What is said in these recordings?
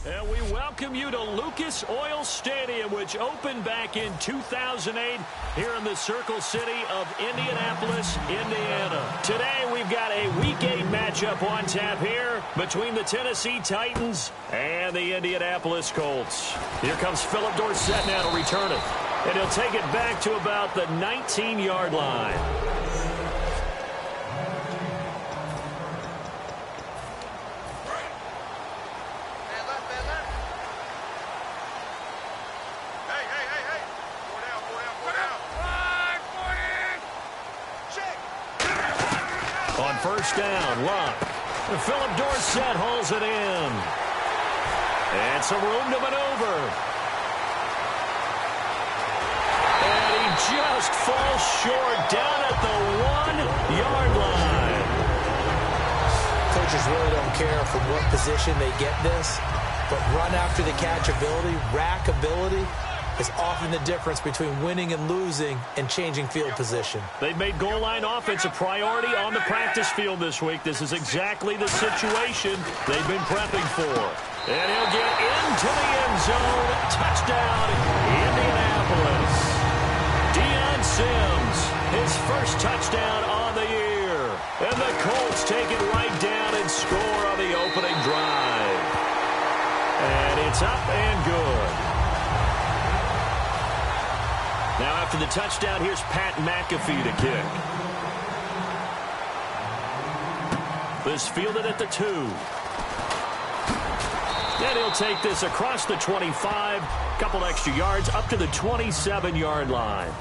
And we welcome you to Lucas Oil Stadium, which opened back in 2008 here in the Circle City of Indianapolis, Indiana. Today we've got a Week 8 matchup on tap here between the Tennessee Titans and the Indianapolis Colts. Here comes Philip Dorsett now to return it. And he'll take it back to about the 19-yard line. On first down, Luck. Philip Dorsett hauls it in. And some room to maneuver. And he just falls short down at the 1-yard line. Coaches really don't care from what position they get this, but run after the catch ability, rack ability, is often the difference between winning and losing and changing field position. They've made goal line offense a priority on the practice field this week. This is exactly the situation they've been prepping for. And he'll get into the end zone. Touchdown, Indianapolis. Deion Sims, his first touchdown on the year. And the Colts take it right down and score on the opening drive. And it's up and good. Now after the touchdown, here's Pat McAfee to kick. This fielded at the 2. And he'll take this across the 25, couple extra yards up to the 27-yard line.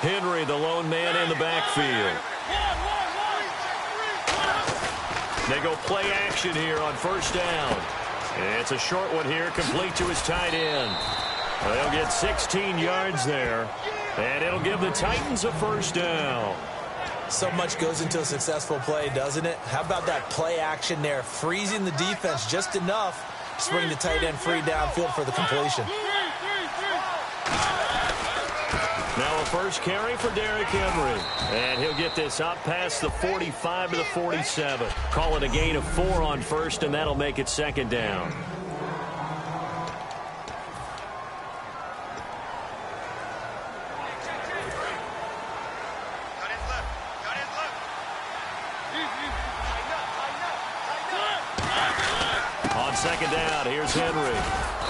Henry, the lone man in the backfield. They go play action here on first down. It's a short one here, complete to his tight end. They'll get 16 yards there, and it'll give the Titans a first down. So much goes into a successful play, doesn't it? How about that play action there, freezing the defense just enough to bring the tight end free downfield for the completion. Now a first carry for Derrick Henry. And he'll get this up past the 45 to the 47. Call it a gain of 4 on first, and that'll make it second down. On second down, here's Henry.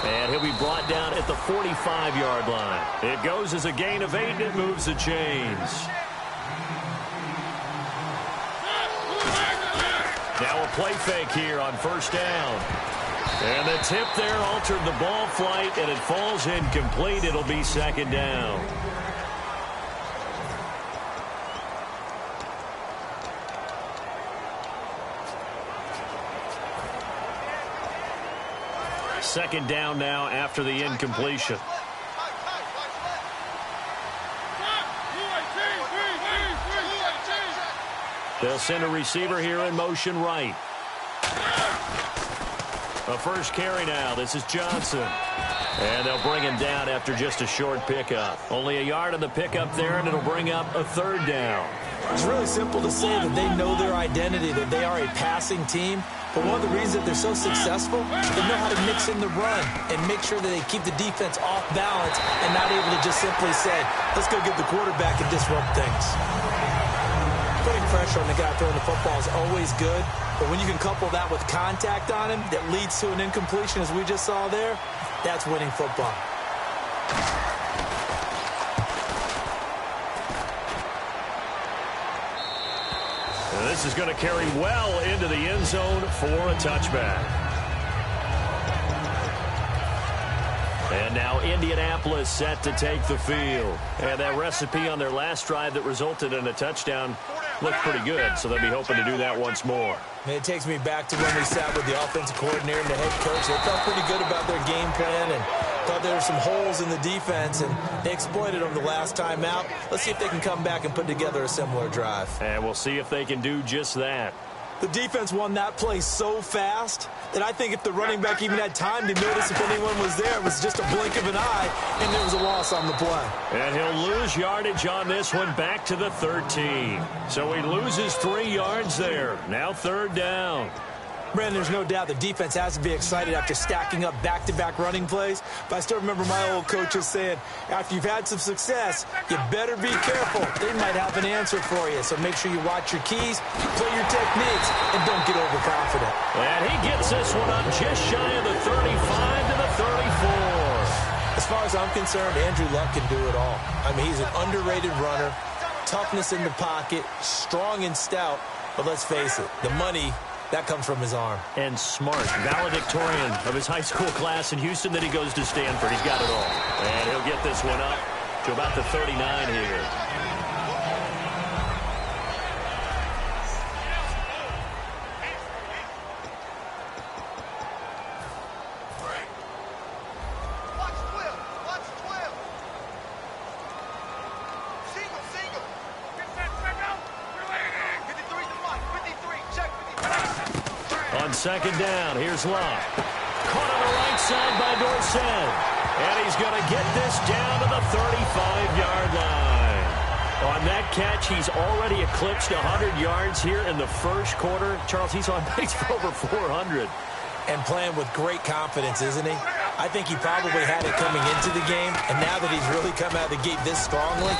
And he'll be brought down at the 45-yard line. It goes as a gain of 8, and it moves the chains. Now a play fake here on first down. And the tip there altered the ball flight, and it falls incomplete. It'll be second down. Second down now after the incompletion. They'll send a receiver here in motion right. A first carry now. This is Johnson. And they'll bring him down after just a short pickup. Only a yard on the pickup there, and it'll bring up a third down. It's really simple to say that they know their identity, that they are a passing team. But one of the reasons that they're so successful, they know how to mix in the run and make sure that they keep the defense off balance and not able to just simply say, let's go get the quarterback and disrupt things. Putting pressure on the guy throwing the football is always good, but when you can couple that with contact on him that leads to an incompletion, as we just saw there, that's winning football. And this is going to carry well into the end zone for a touchback. And now Indianapolis set to take the field. And that recipe on their last drive that resulted in a touchdown looked pretty good, so they'll be hoping to do that once more. It takes me back to when we sat with the offensive coordinator and the head coach. They felt pretty good about their game plan and thought there were some holes in the defense, and they exploited them the last time out. Let's see if they can come back and put together a similar drive. And we'll see if they can do just that. The defense won that play so fast that I think if the running back even had time to notice if anyone was there, it was just a blink of an eye, and there was a loss on the play. And he'll lose yardage on this one, back to the 13. So he loses 3 yards there. Now 3rd down. Brandon, there's no doubt the defense has to be excited after stacking up back-to-back running plays. But I still remember my old coaches saying, after you've had some success, you better be careful. They might have an answer for you. So make sure you watch your keys, play your techniques, and don't get overconfident. And he gets this one up just shy of the 35 to the 34. As far as I'm concerned, Andrew Luck can do it all. I mean, he's an underrated runner, toughness in the pocket, strong and stout. But let's face it, the money, that comes from his arm. And smart, valedictorian of his high school class in Houston. Then he goes to Stanford. He's got it all. And he'll get this one up to about the 39 here. Second down, here's Locke. Caught on the right side by Dorsett. And he's going to get this down to the 35-yard line. On that catch, he's already eclipsed 100 yards here in the first quarter. Charles, he's on pace for over 400. And playing with great confidence, isn't he? I think he probably had it coming into the game, and now that he's really come out of the gate this strongly,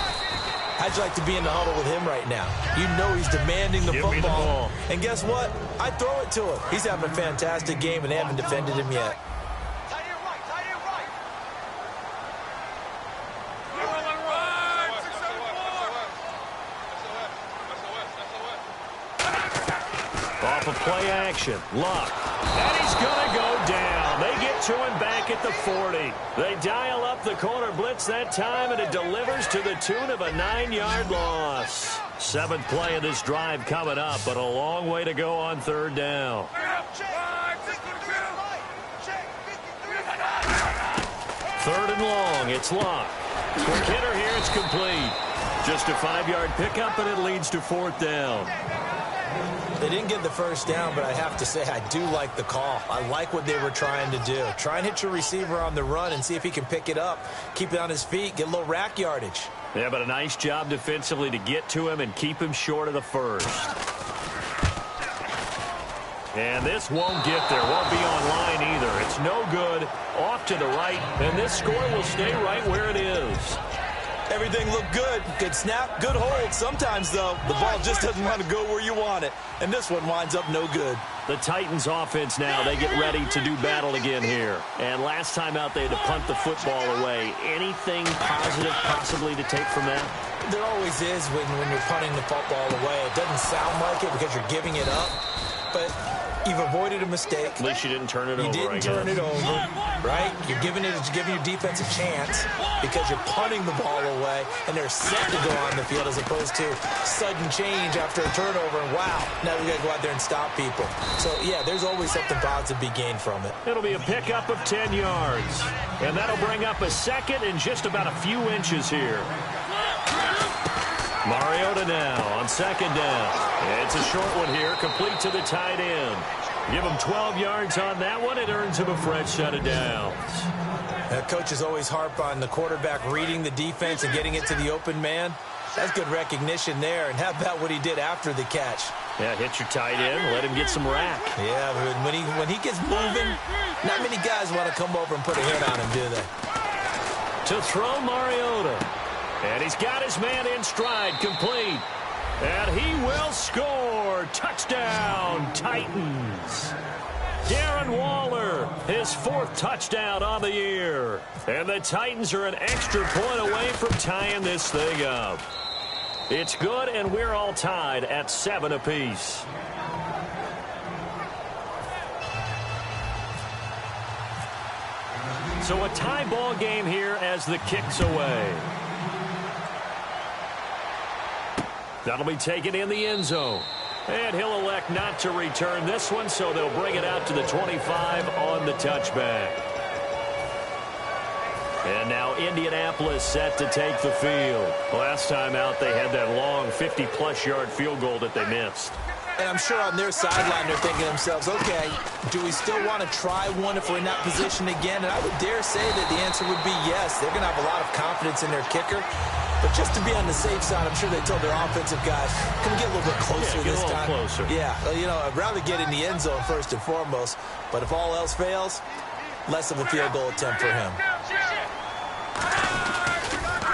how'd you like to be in the huddle with him right now? You know he's demanding the football. And guess what? I throw it to him. He's having a fantastic game, and they haven't defended him yet. Off of play action, Luck. And he's going to go down. They get to him back at the 40. They dial up the corner blitz that time, and it delivers to the tune of a 9-yard loss. 7th play of this drive coming up, but a long way to go on 3rd down. 3rd and long, it's Luck. Quick hitter here, it's complete. Just a 5-yard pickup, and it leads to 4th down. They didn't get the first down, but I have to say I do like the call. I like what they were trying to do. Try and hit your receiver on the run and see if he can pick it up, keep it on his feet, get a little rack yardage. Yeah, but a nice job defensively to get to him and keep him short of the first. And this won't get there. Won't be on line either. It's no good. Off to the right, and this score will stay right where it is. Everything looked good. Good snap, good hold. Sometimes, though, the ball just doesn't want to go where you want it. And this one winds up no good. The Titans offense now, they get ready to do battle again here. And last time out, they had to punt the football away. Anything positive possibly to take from that? There always is when you're punting the football away. It doesn't sound like it because you're giving it up. But you've avoided a mistake. At least you didn't turn it over, You didn't turn it over, right? You're giving your defense a chance because you're punting the ball away, and they're set to go on the field as opposed to sudden change after a turnover, and wow, now we got to go out there and stop people. So, yeah, there's always something positive to be gained from it. It'll be a pickup of 10 yards, and that'll bring up a second and just about a few inches here. Mariota now on 2nd down. It's a short one here, complete to the tight end. Give him 12 yards on that one. It earns him a fresh set of downs. Coaches always harp on the quarterback reading the defense and getting it to the open man. That's good recognition there. And how about what he did after the catch? Yeah, hit your tight end, let him get some rack. Yeah, but when he gets moving, not many guys want to come over and put a hit on him, do they? To throw Mariota. And he's got his man in stride, complete. And he will score. Touchdown, Titans. Darren Waller, his 4th touchdown on the year. And the Titans are an extra point away from tying this thing up. It's good, and we're all tied at 7 apiece. So a tie ball game here as the kick's away. That'll be taken in the end zone. And he'll elect not to return this one, so they'll bring it out to the 25 on the touchback. And now Indianapolis set to take the field. Last time out, they had that long 50-plus yard field goal that they missed. And I'm sure on their sideline they're thinking to themselves, okay, do we still want to try one if we're in that position again? And I would dare say that the answer would be yes. They're going to have a lot of confidence in their kicker. But just to be on the safe side, I'm sure they told their offensive guys, can we get a little bit closer this time? Closer. Yeah, you know, I'd rather get in the end zone first and foremost. But if all else fails, less of a field goal attempt for him.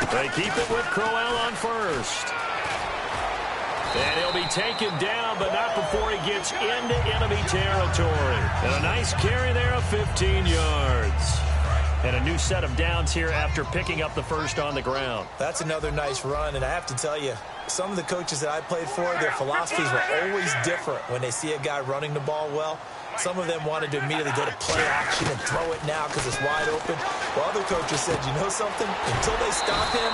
They keep it with Crowell on first. And he'll be taken down, but not before he gets into enemy territory. And a nice carry there of 15 yards. And a new set of downs here after picking up the first on the ground. That's another nice run, and I have to tell you, some of the coaches that I played for, their philosophies were always different when they see a guy running the ball well. Some of them wanted to immediately go to play action and throw it now because it's wide open. While other coaches said, you know something? Until they stop him,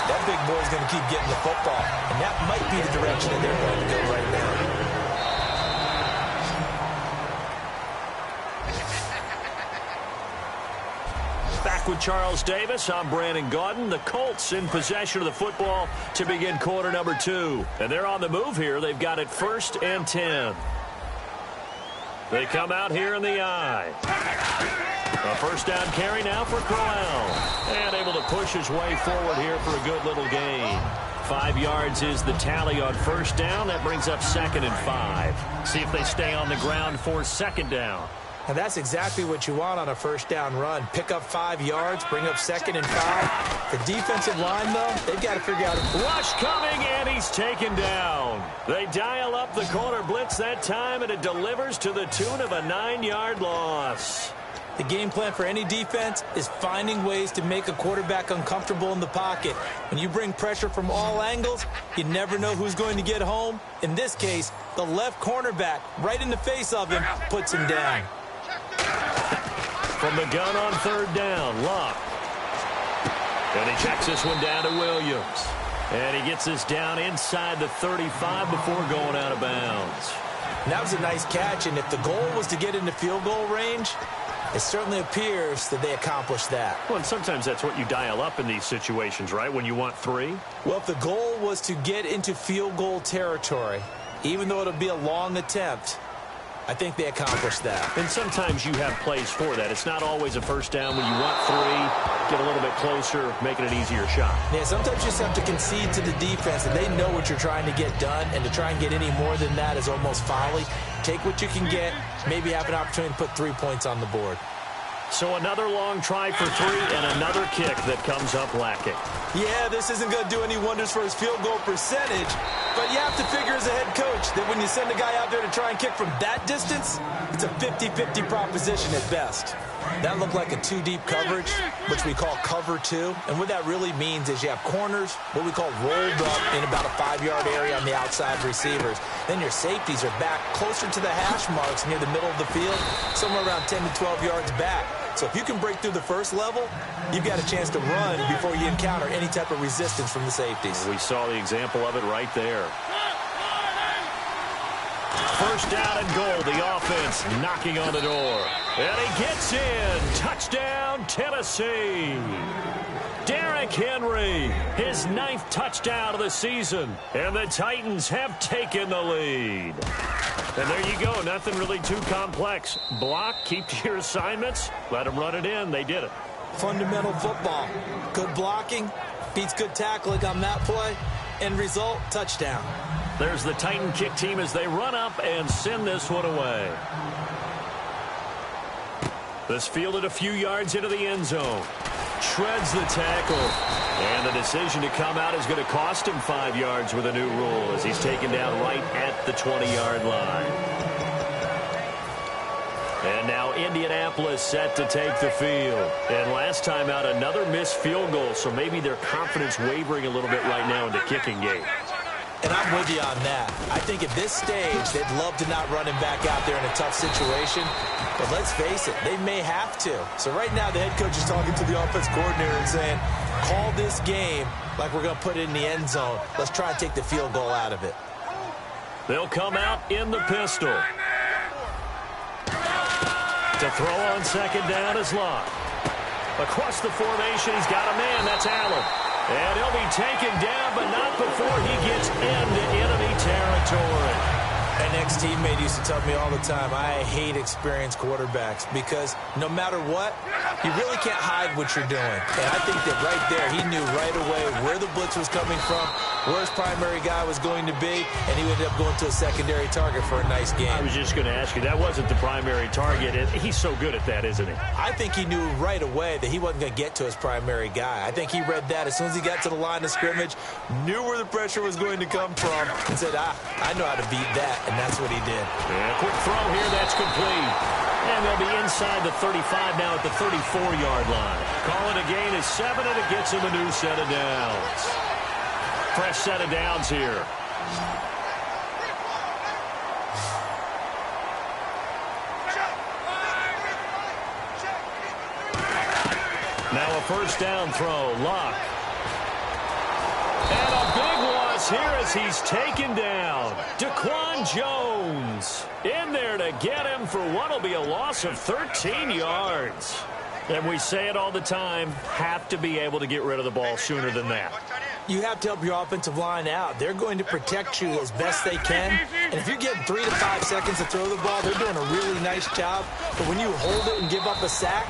that big boy's going to keep getting the football. And that might be the direction that they're going to go right now. Back with Charles Davis, I'm Brandon Gaudin. The Colts in possession of the football to begin quarter number 2. And they're on the move here. They've got it 1st and 10. They come out here in the eye. A first down carry now for Crowell. And able to push his way forward here for a good little gain. 5 yards is the tally on first down. That brings up 2nd and 5. See if they stay on the ground for 2nd down. And that's exactly what you want on a first down run. Pick up 5 yards, bring up 2nd and 5. The defensive line, though, they've got to figure out. Rush coming, and he's taken down. They dial up the corner blitz that time, and it delivers to the tune of a 9-yard loss. The game plan for any defense is finding ways to make a quarterback uncomfortable in the pocket. When you bring pressure from all angles, you never know who's going to get home. In this case, the left cornerback, right in the face of him, puts him down. From the gun on 3rd down, Locke. And he checks this one down to Williams. And he gets this down inside the 35 before going out of bounds. And that was a nice catch, and if the goal was to get into field goal range, it certainly appears that they accomplished that. Well, and sometimes that's what you dial up in these situations, right, when you want 3? Well, if the goal was to get into field goal territory, even though it'll be a long attempt, I think they accomplished that. And sometimes you have plays for that. It's not always a first down when you want 3, get a little bit closer, making an easier shot. Yeah, sometimes you just have to concede to the defense, and they know what you're trying to get done, and to try and get any more than that is almost folly. Take what you can get, maybe have an opportunity to put 3 points on the board. So another long try for 3 and another kick that comes up lacking. Yeah, this isn't going to do any wonders for his field goal percentage, but you have to figure as a head coach that when you send a guy out there to try and kick from that distance, it's a 50-50 proposition at best. That looked like a 2-deep coverage, which we call cover 2. And what that really means is you have corners, what we call rolled up in about a 5-yard area on the outside receivers. Then your safeties are back closer to the hash marks near the middle of the field, somewhere around 10 to 12 yards back. So if you can break through the first level, you've got a chance to run before you encounter any type of resistance from the safeties. We saw the example of it right there. First down and goal, the offense knocking on the door. And he gets in. Touchdown, Tennessee. Derrick Henry, his 9th touchdown of the season. And the Titans have taken the lead. And there you go, nothing really too complex. Block, keep to your assignments, let them run it in. They did it. Fundamental football. Good blocking, beats good tackling on that play. End result, touchdown. There's the Titan kick team as they run up and send this one away. This fielded a few yards into the end zone. Shreds the tackle. And the decision to come out is going to cost him 5 yards with a new rule as he's taken down right at the 20-yard line. And now Indianapolis set to take the field. And last time out, another missed field goal, so maybe their confidence wavering a little bit right now in the kicking game. And I'm with you on that. I think at this stage, they'd love to not run him back out there in a tough situation. But let's face it, they may have to. So right now, the head coach is talking to the offense coordinator and saying, call this game like we're going to put it in the end zone. Let's try and take the field goal out of it. They'll come out in the pistol. To throw on 2nd down is Locke. Across the formation, he's got a man. That's Allen. And he'll be taken down, but not before he gets into enemy territory. An ex-teammate used to tell me all the time, I hate experienced quarterbacks because no matter what, you really can't hide what you're doing. And I think that right there, he knew right away where the blitz was coming from, where his primary guy was going to be, and he ended up going to a secondary target for a nice game. I was just going to ask you, that wasn't the primary target. He's so good at that, isn't he? I think he knew right away that he wasn't going to get to his primary guy. I think he read that as soon as he got to the line of scrimmage, knew where the pressure was going to come from, and said, I know how to beat that, and that's what he did. Yeah, quick throw here, that's complete. And they'll be inside the 35 now at the 34-yard line. Call it a gain of 7, and it gets him a new set of downs. Fresh set of downs here. Now a first down throw, Locke. And a big loss here as he's taken down. Daquan Jones in there to get him for what will be a loss of 13 yards. And we say it all the time, have to be able to get rid of the ball sooner than that. You have to help your offensive line out. They're going to protect you as best they can. And if you're getting 3 to 5 seconds to throw the ball, they're doing a really nice job. But when you hold it and give up a sack,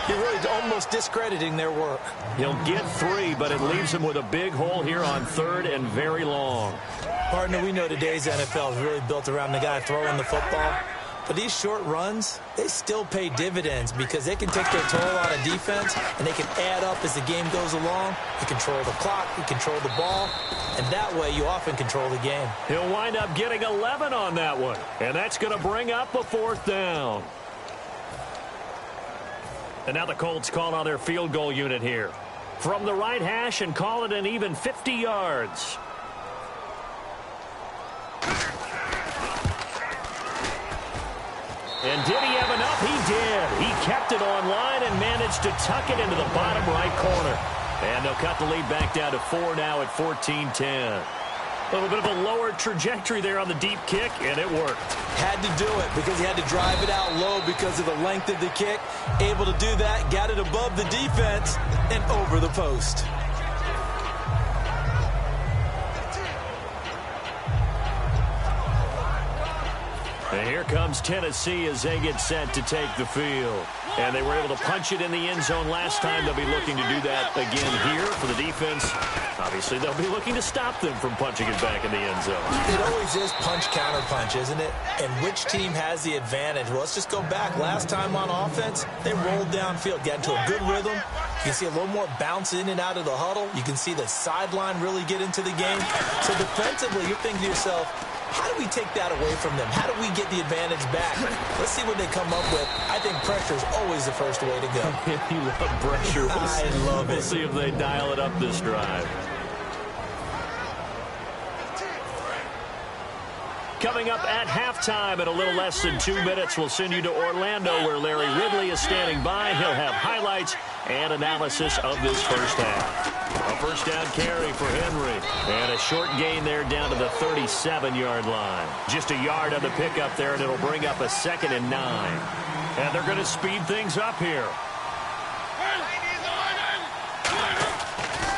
you're really almost discrediting their work. He'll get 3, but it leaves him with a big hole here on 3rd and very long. Partner, we know today's NFL is really built around the guy throwing the football. But these short runs, they still pay dividends because they can take their toll on a defense and they can add up as the game goes along. You control the clock, you control the ball, and that way you often control the game. He'll wind up getting 11 on that one, and that's going to bring up a 4th down. And now the Colts call on their field goal unit here. From the right hash and call it an even 50 yards. And did he have enough? He did. He kept it online and managed to tuck it into the bottom right corner. And they'll cut the lead back down to 4 now at 14-10. A little bit of a lower trajectory there on the deep kick, and it worked. Had to do it because he had to drive it out low because of the length of the kick. Able to do that, got it above the defense and over the post. And here comes Tennessee as they get set to take the field. And they were able to punch it in the end zone last time. They'll be looking to do that again here for the defense. Obviously, they'll be looking to stop them from punching it back in the end zone. It always is punch-counter-punch, isn't it? And which team has the advantage? Well, let's just go back. Last time on offense, they rolled downfield, got into a good rhythm. You can see a little more bounce in and out of the huddle. You can see the sideline really get into the game. So defensively, you're thinking to yourself, how do we take that away from them? How do we get the advantage back? Let's see what they come up with. I think pressure is always the first way to go. You love pressure. I love it. We'll see if they dial it up this drive. Coming up at halftime in a little less than 2 minutes, we'll send you to Orlando where Larry Ridley is standing by. He'll have highlights and analysis of this first half. A first down carry for Henry. And a short gain there down to the 37-yard line. Just a yard on the pickup there, and it'll bring up a 2nd and 9. And they're going to speed things up here.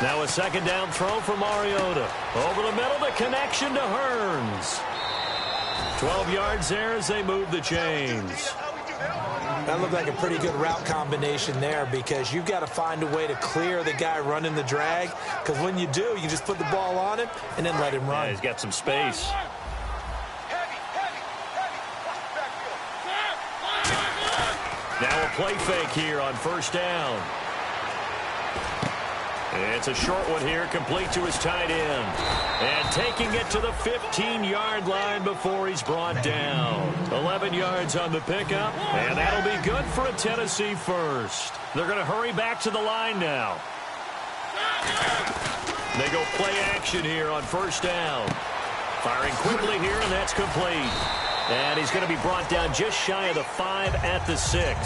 Now a 2nd down throw for Mariota. Over the middle, the connection to Hearns. 12 yards there as they move the chains. That looked like a pretty good route combination there because you've got to find a way to clear the guy running the drag, because when you do, you can just put the ball on him and then let him run. Yeah, he's got some space. Now a play fake here on first down. It's a short one here, complete to his tight end. And taking it to the 15-yard line before he's brought down. 11 yards on the pickup, and that'll be good for a Tennessee first. They're going to hurry back to the line now. They go play action here on first down. Firing quickly here, and that's complete. And he's going to be brought down just shy of the 5 at the 6.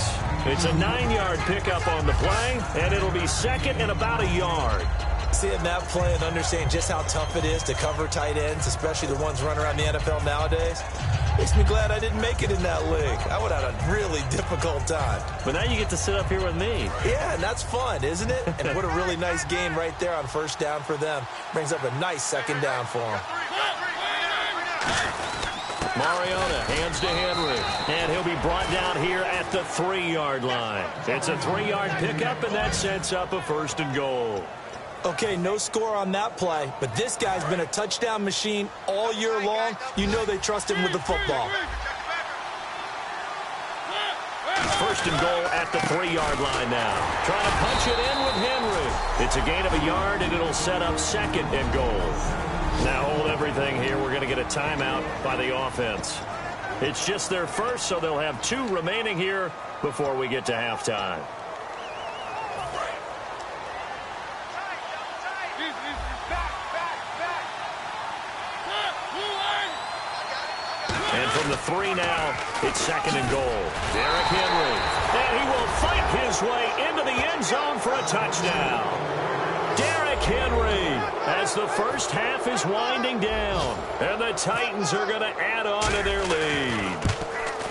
It's a 9-yard pickup on the play, and it'll be 2nd and about a yard. Seeing that play and understanding just how tough it is to cover tight ends, especially the ones running around the NFL nowadays, makes me glad I didn't make it in that league. I would have had a really difficult time. But now you get to sit up here with me. Yeah, and that's fun, isn't it? And what a really nice game right there on first down for them. Brings up a nice 2nd down for them. Mariota hands to Henry. And he'll be brought down here at the 3-yard line. It's a 3-yard pickup, and that sets up a 1st and goal. Okay, no score on that play, but this guy's been a touchdown machine all year long. You know they trust him with the football. 1st and goal at the 3-yard line now. Trying to punch it in with Henry. It's a gain of a yard, and it'll set up 2nd and goal. Now hold everything here. We're going to get a timeout by the offense. It's just their first, so they'll have 2 remaining here before we get to halftime. And from the 3 now, it's 2nd and goal. Derrick Henry. And he will fight his way into the end zone for a touchdown. Derrick Henry as the first half is winding down. And the Titans are going to add on to their lead.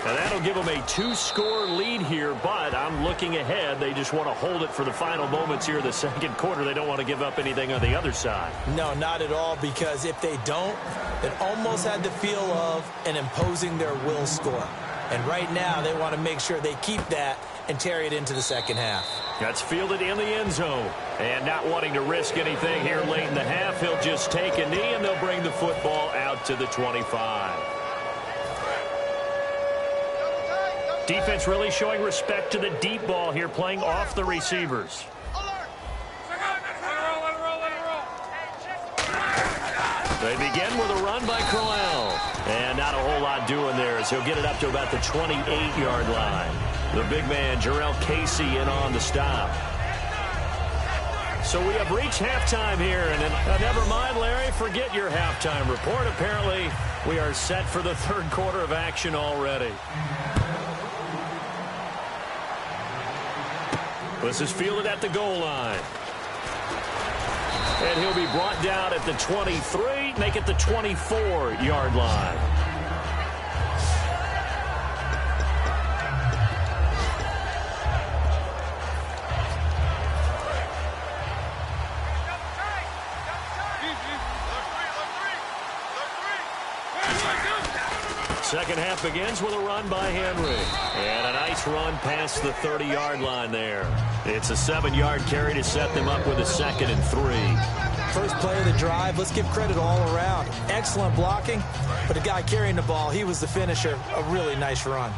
And that'll give them a 2-score lead here, but I'm looking ahead. They just want to hold it for the final moments here in the 2nd quarter. They don't want to give up anything on the other side. No, not at all, because if they don't, it almost had the feel of an imposing their will score. And right now, they want to make sure they keep that and carry it into the 2nd half. That's fielded in the end zone. And not wanting to risk anything here late in the half, he'll just take a knee, and they'll bring the football out to the 25. Defense really showing respect to the deep ball here, playing off the receivers. They begin with a run by Crowell. And not a whole lot doing there as he'll get it up to about the 28-yard line. The big man, Jarrell Casey, in on the stop. So we have reached halftime here. And never mind, Larry, forget your halftime report. Apparently, we are set for the 3rd quarter of action already. This is fielded at the goal line. And he'll be brought down at the 23, make it the 24-yard line. Second half begins with a run by Henry. And a nice run past the 30-yard line there. It's a 7-yard carry to set them up with a 2nd and 3. First play of the drive, let's give credit all around. Excellent blocking, but the guy carrying the ball, he was the finisher. A really nice run.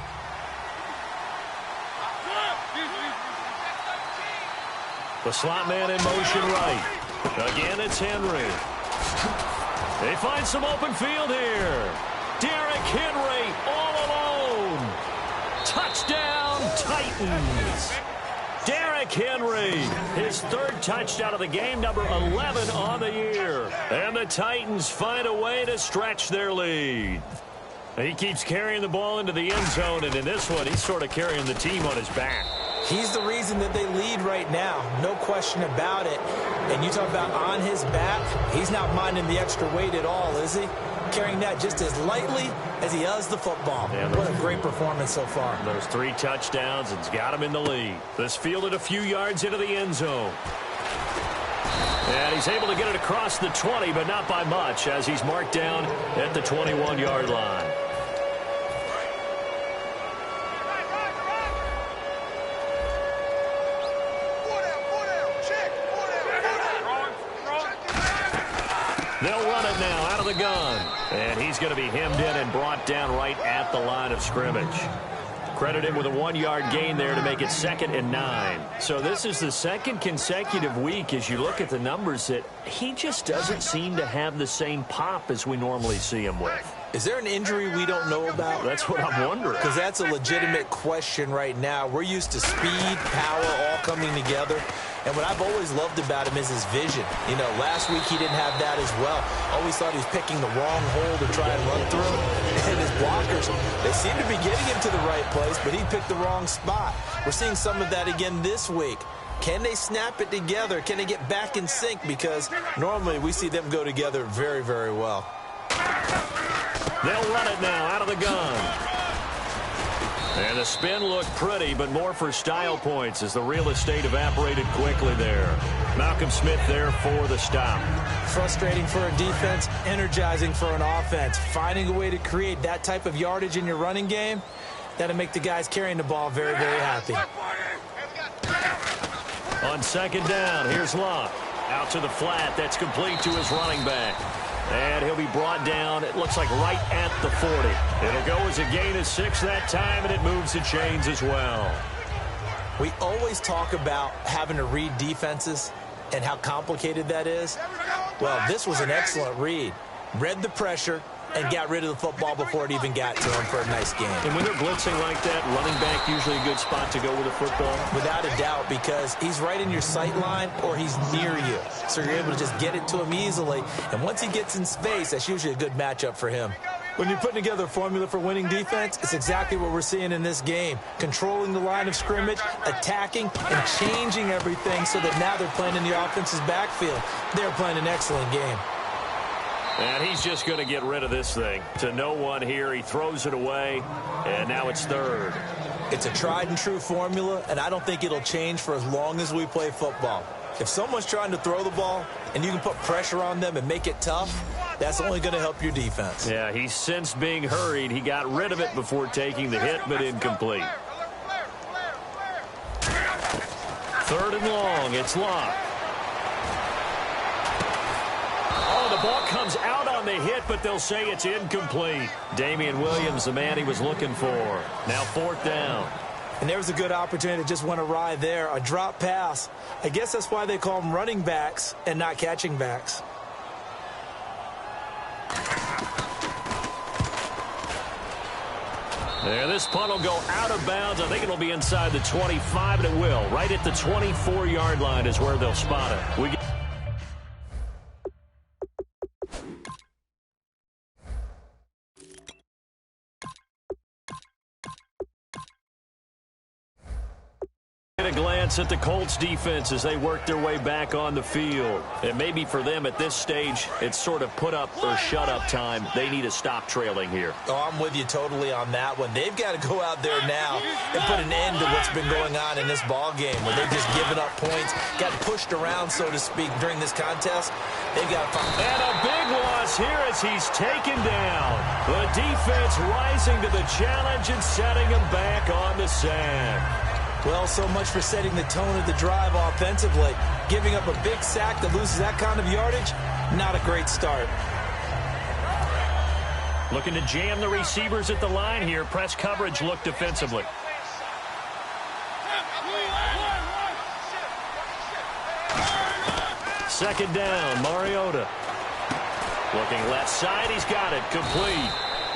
The slot man in motion right. Again, it's Henry. They find some open field here. Derrick Henry all alone. Touchdown, Titans. Derrick Henry, his 3rd touchdown of the game, number 11 on the year. And the Titans find a way to stretch their lead. He keeps carrying the ball into the end zone, and in this one, he's sort of carrying the team on his back. He's the reason that they lead right now. No question about it. And you talk about on his back, he's not minding the extra weight at all, is he? Carrying that just as lightly as he does the football. Yeah, what a great performance so far. Those 3 touchdowns, it's got him in the lead. This fielded a few yards into the end zone. And he's able to get it across the 20, but not by much, as he's marked down at the 21-yard line. They'll run it now out of the gun. And he's going to be hemmed in and brought down right at the line of scrimmage. Credit him with a 1-yard gain there to make it 2nd and 9. So this is the 2nd consecutive week, as you look at the numbers, that he just doesn't seem to have the same pop as we normally see him with. Is there an injury we don't know about? That's what I'm wondering. Because that's a legitimate question right now. We're used to speed, power, all coming together. And what I've always loved about him is his vision. You know, last week he didn't have that as well. Always thought he was picking the wrong hole to try and run through. And his blockers, they seem to be getting him to the right place, but he picked the wrong spot. We're seeing some of that again this week. Can they snap it together? Can they get back in sync? Because normally we see them go together very, very well. They'll run it now out of the gun. And the spin looked pretty, but more for style points as the real estate evaporated quickly there. Malcolm Smith there for the stop. Frustrating for a defense, energizing for an offense. Finding a way to create that type of yardage in your running game, that'll make the guys carrying the ball very, very happy. On second down, here's Locke. Out to the flat. That's complete to his running back. And he'll be brought down, it looks like right at the 40. It'll go as a gain of 6 that time, and it moves the chains as well. We always talk about having to read defenses and how complicated that is. Well, this was an excellent read. Read the pressure and got rid of the football before it even got to him for a nice game. And when they're blitzing like that, running back usually a good spot to go with the football? Without a doubt, because he's right in your sight line or he's near you. So you're able to just get it to him easily. And once he gets in space, that's usually a good matchup for him. When you're putting together a formula for winning defense, it's exactly what we're seeing in this game. Controlling the line of scrimmage, attacking, and changing everything so that now they're playing in the offense's backfield. They're playing an excellent game. And he's just going to get rid of this thing. To no one here. He throws it away, and now it's third. It's a tried-and-true formula, and I don't think it'll change for as long as we play football. If someone's trying to throw the ball and you can put pressure on them and make it tough, that's only going to help your defense. Yeah, he's sensed being hurried. He got rid of it before taking the hit, but incomplete. Third and long. It's Locke. The ball comes out on the hit, but they'll say it's incomplete. Damian Williams, the man he was looking for. Now fourth down. And there was a good opportunity that just went awry there. A drop pass. I guess that's why they call them running backs and not catching backs. There, this punt will go out of bounds. I think it'll be inside the 25, and it will. Right at the 24-yard line is where they'll spot it. A glance at the Colts defense as they work their way back on the field. And maybe for them at this stage, it's sort of put up or shut up time. They need to stop trailing here. Oh, I'm with you totally on that one. They've got to go out there now and put an end to what's been going on in this ball game where they've just given up points, got pushed around, so to speak, during this contest. They've got to find. And a big loss here as he's taken down. The defense rising to the challenge and setting him back on the sack. Well, so much for setting the tone of the drive offensively. Giving up a big sack that loses that kind of yardage, not a great start. Looking to jam the receivers at the line here. Press coverage look defensively. Second down, Mariota. Looking left side, he's got it, complete.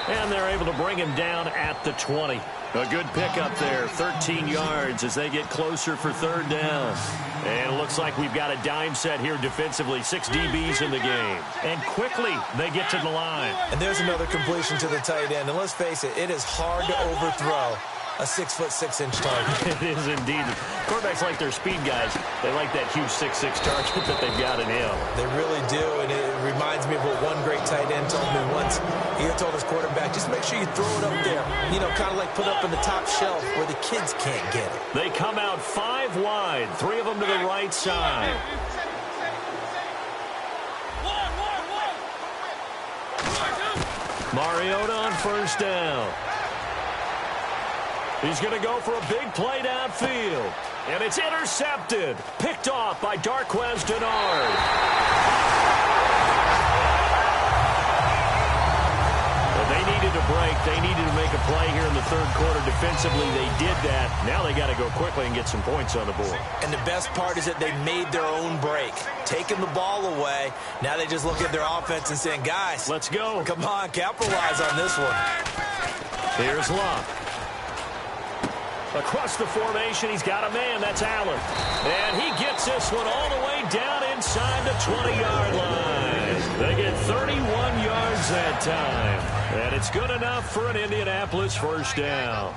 And they're able to bring him down at the 20. A good pickup there, 13 yards as they get closer for third down. And it looks like we've got a dime set here defensively, 6 DBs in the game. And quickly they get to the line. And there's another completion to the tight end. And let's face it, it is hard to overthrow a 6'6" target. It is indeed. Quarterbacks like their speed guys. They like that huge 6'6" target that they've got in him. They really do, and it reminds me of what one great tight end told me once. He told his quarterback, just make sure you throw it up there. You know, kind of like put up in the top shelf where the kids can't get it. They come out 5 wide, 3 of them to the right side. Mariota on first down. He's going to go for a big play downfield. And it's intercepted. Picked off by Darquez Dennard. Well, they needed a break. They needed to make a play here in the third quarter defensively. They did that. Now they got to go quickly and get some points on the board. And the best part is that they made their own break. Taking the ball away. Now they just look at their offense and saying, guys, let's go. Come on, capitalize on this one. Here's Locke. Across the formation, he's got a man. That's Allen. And he gets this one all the way down inside the 20-yard line. They get 31 yards that time. And it's good enough for an Indianapolis first down.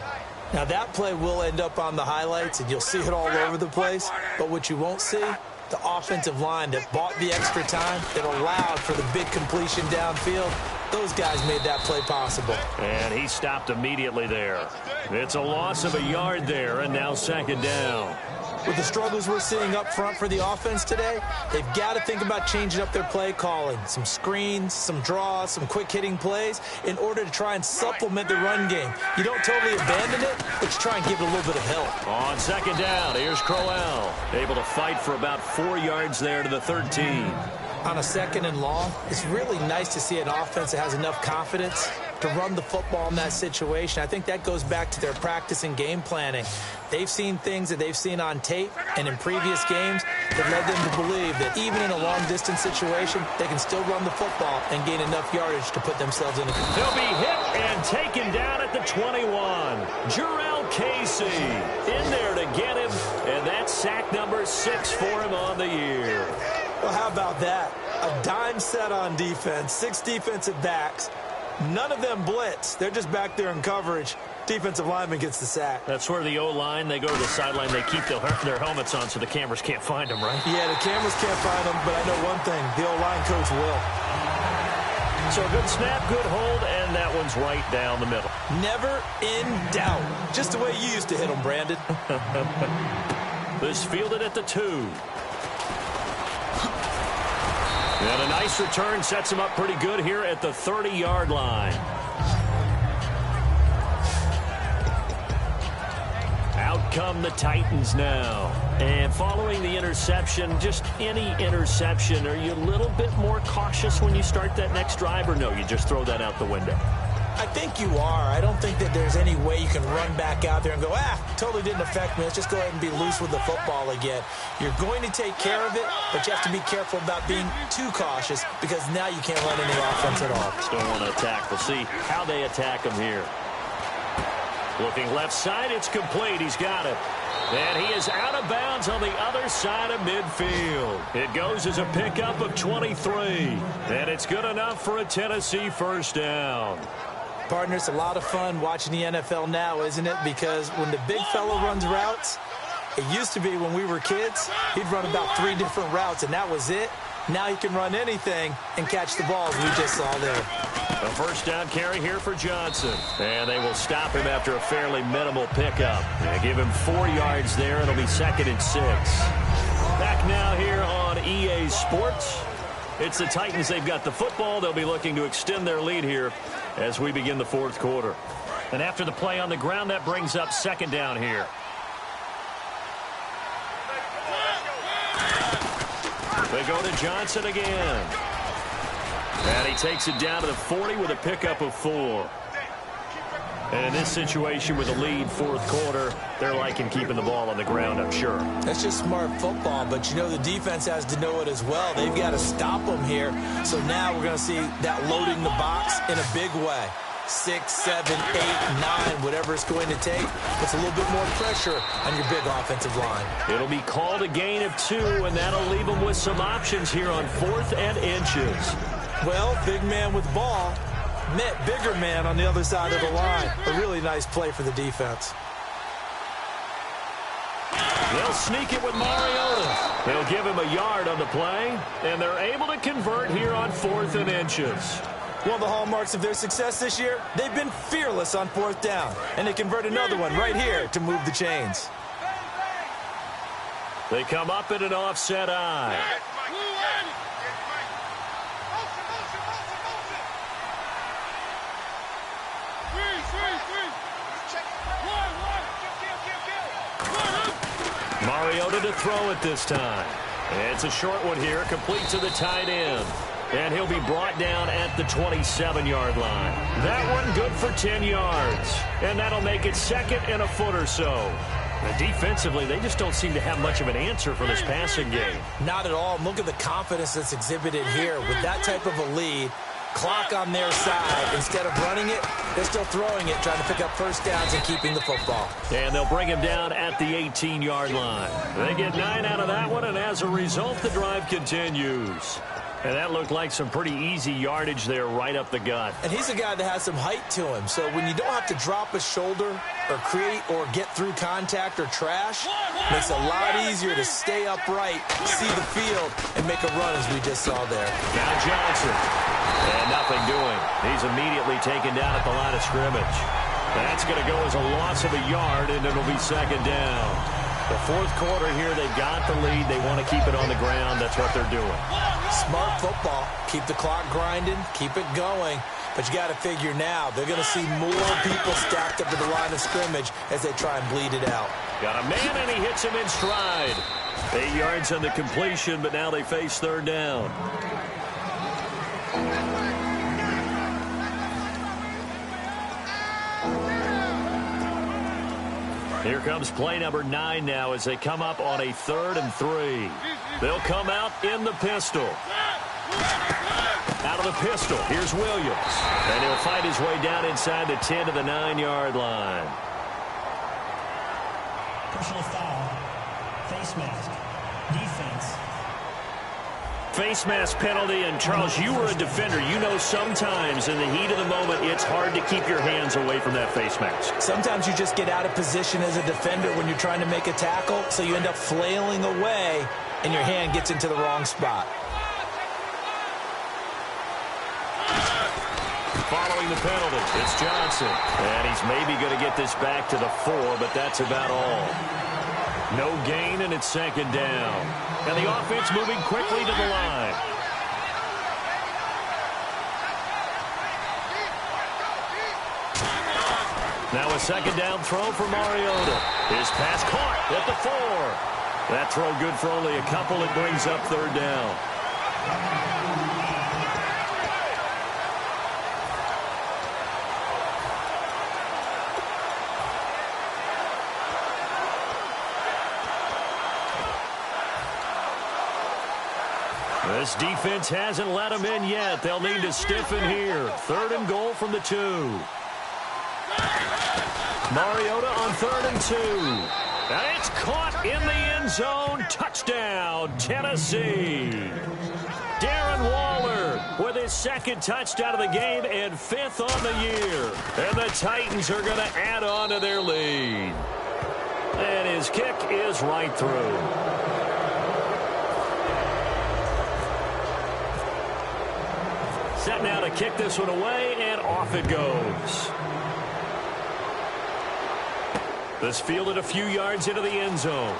Now, that play will end up on the highlights, and you'll see it all over the place. But what you won't see the offensive line that bought the extra time, that allowed for the big completion downfield, those guys made that play possible. And he stopped immediately there. It's a loss of a yard there, and now second down. With the struggles we're seeing up front for the offense today, they've got to think about changing up their play calling. Some screens, some draws, some quick-hitting plays in order to try and supplement the run game. You don't totally abandon it, but you try and give it a little bit of help. On second down, here's Crowell. Able to fight for about 4 yards there to the 13. On a second and long, it's really nice to see an offense that has enough confidence to run the football in that situation. I think that goes back to their practice and game planning. They've seen things that they've seen on tape and in previous games that led them to believe that even in a long-distance situation, they can still run the football and gain enough yardage to put themselves in a... He'll be hit and taken down at the 21. Jarrell Casey in there to get him, and that's sack number 6 for him on the year. Well, how about that? A dime set on defense, 6 defensive backs. None of them blitz. They're just back there in coverage. Defensive lineman gets the sack. That's where the O-line, they go to the sideline, they keep their helmets on so the cameras can't find them, right? Yeah, the cameras can't find them, but I know one thing. The O-line coach will. So good snap, good hold, and that one's right down the middle. Never in doubt. Just the way you used to hit them, Brandon. This fielded at the 2. And a nice return sets him up pretty good here at the 30-yard line. Out come the Titans now. And following the interception, just any interception, are you a little bit more cautious when you start that next drive, or no, you just throw that out the window? I think you are. I don't think that there's any way you can run back out there and go, totally didn't affect me. Let's just go ahead and be loose with the football again. You're going to take care of it, but you have to be careful about being too cautious because now you can't run any offense at all. Still want to attack. We'll see how they attack him here. Looking left side, it's complete. He's got it. And he is out of bounds on the other side of midfield. It goes as a pickup of 23. And it's good enough for a Tennessee first down. Partner, it's a lot of fun watching the NFL now, isn't it? Because when the big fella runs routes, it used to be when we were kids, he'd run about 3 different routes, and that was it. Now he can run anything and catch the balls we just saw there. A first down carry here for Johnson. And they will stop him after a fairly minimal pickup. They give him 4 yards there. It'll be 2nd and 6. Back now here on EA Sports. It's the Titans. They've got the football. They'll be looking to extend their lead here as we begin the 4th quarter. And after the play on the ground, that brings up 2nd down here. They go to Johnson again. And he takes it down to the 40 with a pickup of 4. And in this situation with a lead 4th quarter, they're liking keeping the ball on the ground, I'm sure. That's just smart football, but you know the defense has to know it as well. They've got to stop them here. So now we're going to see that loading the box in a big way. 6, 7, 8, 9, whatever it's going to take. Puts a little bit more pressure on your big offensive line. It'll be called a gain of 2, and that'll leave them with some options here on 4th and inches. Well, big man with ball met bigger man on the other side of the line. A really nice play for the defense. They'll sneak it with Mariota. They'll give him a yard on the play, and they're able to convert here on 4th and inches. One of the hallmarks of their success this year, they've been fearless on 4th down, and they convert another one right here to move the chains. They come up in an offset eye. Mariota to throw it this time. It's a short one here, complete to the tight end. And he'll be brought down at the 27-yard line. That one good for 10 yards. And that'll make it 2nd and a foot or so. And defensively, they just don't seem to have much of an answer for this passing game. Not at all. Look at the confidence that's exhibited here. With that type of a lead, clock on their side, instead of running it, they're still throwing it, trying to pick up first downs and keeping the football. And they'll bring him down at the 18-yard line. They get 9 out of that one, and as a result, the drive continues. And that looked like some pretty easy yardage there right up the gut. And he's a guy that has some height to him. So when you don't have to drop a shoulder or create or get through contact or trash, it makes it a lot easier to stay upright, see the field, and make a run as we just saw there. Now Johnson. And nothing doing. He's immediately taken down at the line of scrimmage. That's going to go as a loss of a yard, and it'll be second down. The fourth quarter here, they've got the lead. They want to keep it on the ground. That's what they're doing. Smart football. Keep the clock grinding. Keep it going. But you got to figure now, they're going to see more people stacked up at the line of scrimmage as they try and bleed it out. Got a man, and he hits him in stride. 8 yards on the completion, but now they face third down. Here comes play number 9 now as they come up on a 3rd and 3. They'll come out in the pistol. Out of the pistol, here's Williams. And he'll fight his way down inside the 10 to the 9-yard line. Personal foul. Face mask. Defense. Face mask penalty, and Charles, you were a defender. You know sometimes in the heat of the moment, it's hard to keep your hands away from that face mask. Sometimes you just get out of position as a defender when you're trying to make a tackle, so you end up flailing away, and your hand gets into the wrong spot. Following the penalty, it's Johnson. And he's maybe going to get this back to the 4, but that's about all. No gain, and it's second down. And the offense moving quickly to the line. Now a second down throw for Mariota. His pass caught at the 4. That throw good for only a couple. It brings up third down. This defense hasn't let them in yet. They'll need to stiffen here. 3rd and goal from the 2. Mariota on 3rd and 2. And it's caught in the end zone. Touchdown, Tennessee. Darren Waller with his 2nd touchdown of the game and 5th on the year. And the Titans are going to add on to their lead. And his kick is right through. Set now to kick this one away, and off it goes. This fielded a few yards into the end zone.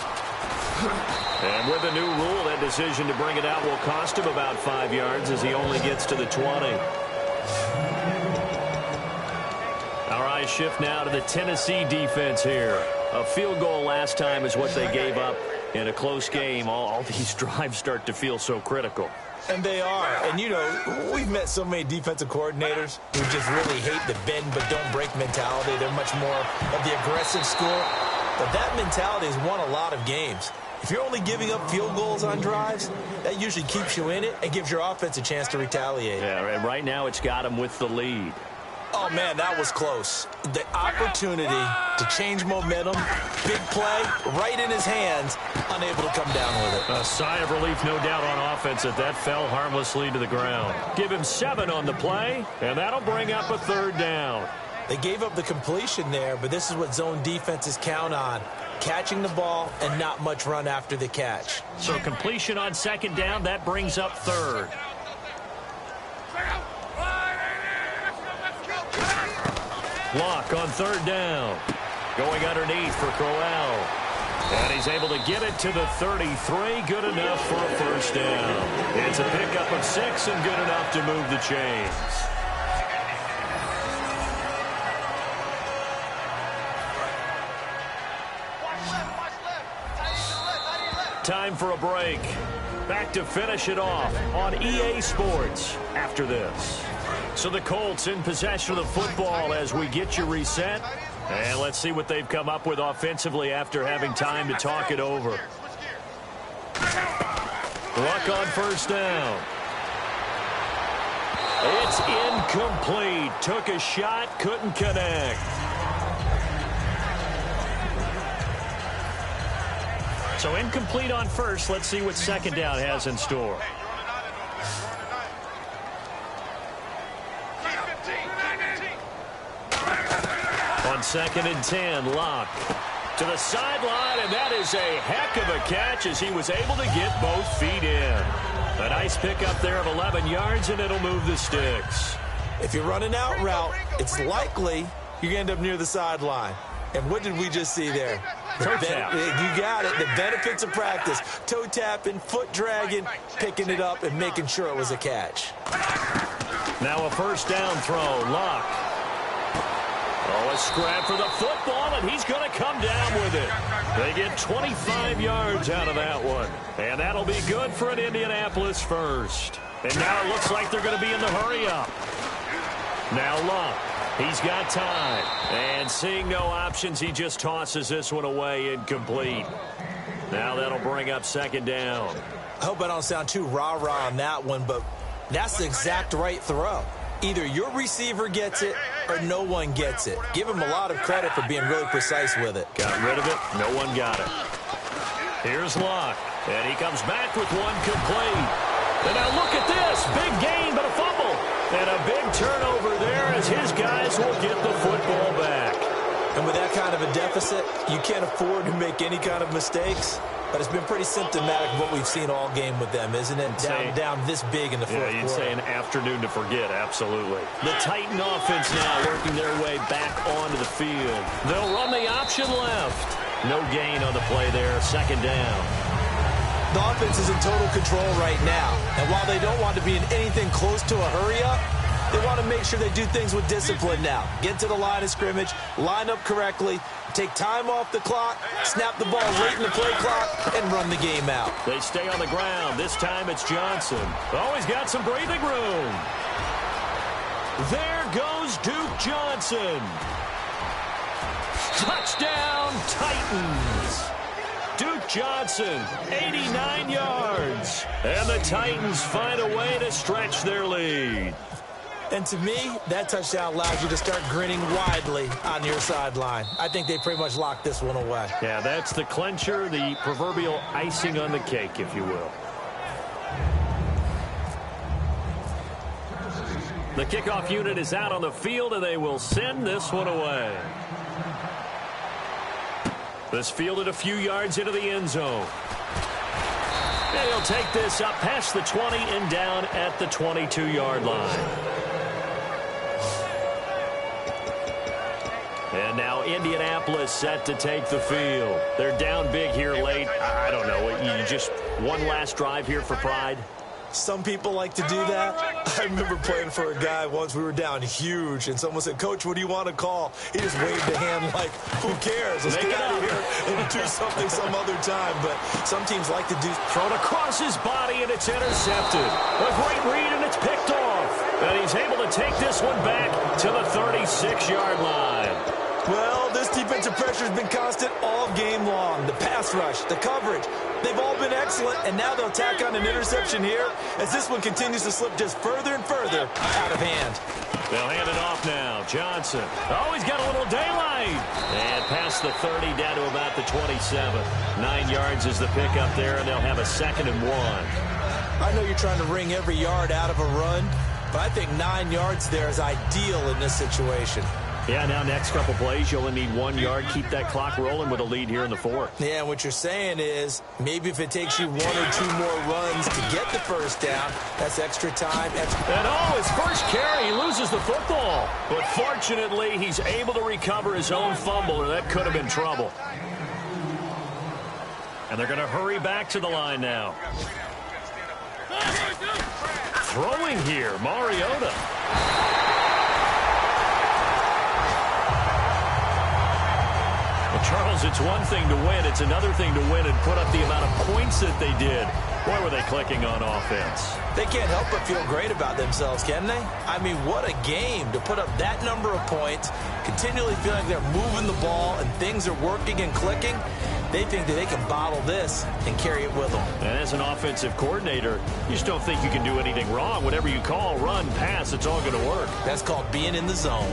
And with the new rule, that decision to bring it out will cost him about 5 yards as he only gets to the 20. Our eyes shift now to the Tennessee defense here. A field goal last time is what they gave up in a close game. All these drives start to feel so critical. And they are. And, you know, we've met so many defensive coordinators who just really hate the bend but don't break mentality. They're much more of the aggressive school. But that mentality has won a lot of games. If you're only giving up field goals on drives, that usually keeps you in it and gives your offense a chance to retaliate. Yeah, and right now it's got him with the lead. Oh, man, that was close. The opportunity to change momentum, big play, right in his hands, unable to come down with it. A sigh of relief, no doubt, on offense that fell harmlessly to the ground. Give him 7 on the play, and that'll bring up a 3rd down. They gave up the completion there, but this is what zone defenses count on. Catching the ball and not much run after the catch. So completion on 2nd down, that brings up 3rd. Block on 3rd down. Going underneath for Crowell. And he's able to get it to the 33. Good enough for a 1st down. It's a pickup of 6 and good enough to move the chains. Time for a break. Back to finish it off on EA Sports after this. So the Colts in possession of the football as we get you reset. And let's see what they've come up with offensively after having time to talk it over. Luck on 1st down. It's incomplete. Took a shot, couldn't connect. So incomplete on 1st. Let's see what 2nd down has in store. On 2nd and 10, Locke to the sideline, and that is a heck of a catch as he was able to get both feet in. A nice pickup there of 11 yards, and it'll move the sticks. If you're running out route, it's likely you're going to end up near the sideline. And what did we just see there? Toe tap. You got it. The benefits of practice. Toe tapping, foot dragging, picking it up, and making sure it was a catch. Now a first down throw. Locke. Oh, a scrap for the football, and he's going to come down with it. They get 25 yards out of that one. And that'll be good for an Indianapolis first. And now it looks like they're going to be in the hurry-up. Now Locke. He's got time. And seeing no options, he just tosses this one away incomplete. Now that'll bring up 2nd down. I hope I don't sound too rah-rah on that one, but that's the exact right throw. Either your receiver gets it or no one gets it. Give him a lot of credit for being really precise with it. Got rid of it. No one got it. Here's Locke. And he comes back with one complete. And now look at this. Big gain, but a fumble. And a big turnover there as his guys will get the football back. And with that kind of a deficit, you can't afford to make any kind of mistakes. But it's been pretty symptomatic of what we've seen all game with them, isn't it? Down this big in the fourth quarter. Yeah, you'd say an afternoon to forget, absolutely. The Titan offense now working their way back onto the field. They'll run the option left. No gain on the play there, 2nd down. The offense is in total control right now. And while they don't want to be in anything close to a hurry-up, they want to make sure they do things with discipline now. Get to the line of scrimmage, line up correctly, take time off the clock, snap the ball late in the play clock, and run the game out. They stay on the ground. This time it's Johnson. Oh, he's got some breathing room. There goes Duke Johnson. Touchdown, Titans. Duke Johnson, 89 yards. And the Titans find a way to stretch their lead. And to me, that touchdown allows you to start grinning widely on your sideline. I think they pretty much locked this one away. Yeah, that's the clincher, the proverbial icing on the cake, if you will. The kickoff unit is out on the field, and they will send this one away. This fielded a few yards into the end zone. And he'll take this up past the 20 and down at the 22-yard line. And now Indianapolis set to take the field. They're down big here late. I don't know. You just one last drive here for pride? Some people like to do that. I remember playing for a guy once. We were down huge, and someone said, "Coach, what do you want to call?" He just waved a hand like, who cares? Let's get out of here and do something some other time. But some teams like to do. Thrown across his body, and it's intercepted. A great read, and it's picked off. And he's able to take this one back to the 36-yard line. Well, this defensive pressure has been constant all game long. The pass rush, the coverage, they've all been excellent, and now they'll tack on an interception here as this one continues to slip just further and further out of hand. They'll hand it off now. Johnson. Oh, he's got a little daylight. And past the 30 down to about the 27. 9 yards is the pickup there, and they'll have a 2nd and 1. I know you're trying to wring every yard out of a run, but I think 9 yards there is ideal in this situation. Yeah, now next couple plays, you only need 1 yard. Keep that clock rolling with a lead here in the fourth. Yeah, what you're saying is maybe if it takes you 1 or 2 more runs to get the first down, that's extra time. And oh, his first carry, he loses the football. But fortunately, he's able to recover his own fumble, or that could have been trouble. And they're going to hurry back to the line now. Throwing here, Mariota. Charles, it's one thing to win. It's another thing to win and put up the amount of points that they did. Boy, were they clicking on offense. They can't help but feel great about themselves, can they? I mean, what a game to put up that number of points, continually feel like they're moving the ball and things are working and clicking. They think that they can bottle this and carry it with them. And as an offensive coordinator, you just don't think you can do anything wrong. Whatever you call, run, pass, it's all going to work. That's called being in the zone.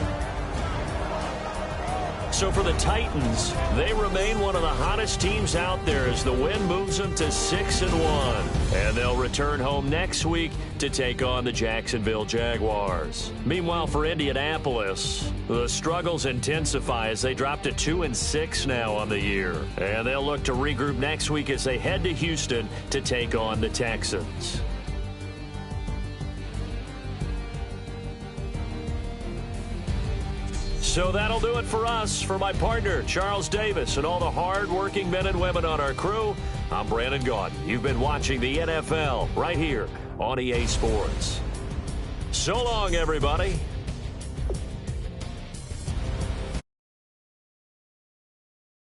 So for the Titans, they remain one of the hottest teams out there as the win moves them to 6-1. And they'll return home next week to take on the Jacksonville Jaguars. Meanwhile, for Indianapolis, the struggles intensify as they drop to 2-6 now on the year. And they'll look to regroup next week as they head to Houston to take on the Texans. So that'll do it for us. For my partner, Charles Davis, and all the hard-working men and women on our crew, I'm Brandon Gaudin. You've been watching the NFL right here on EA Sports. So long, everybody.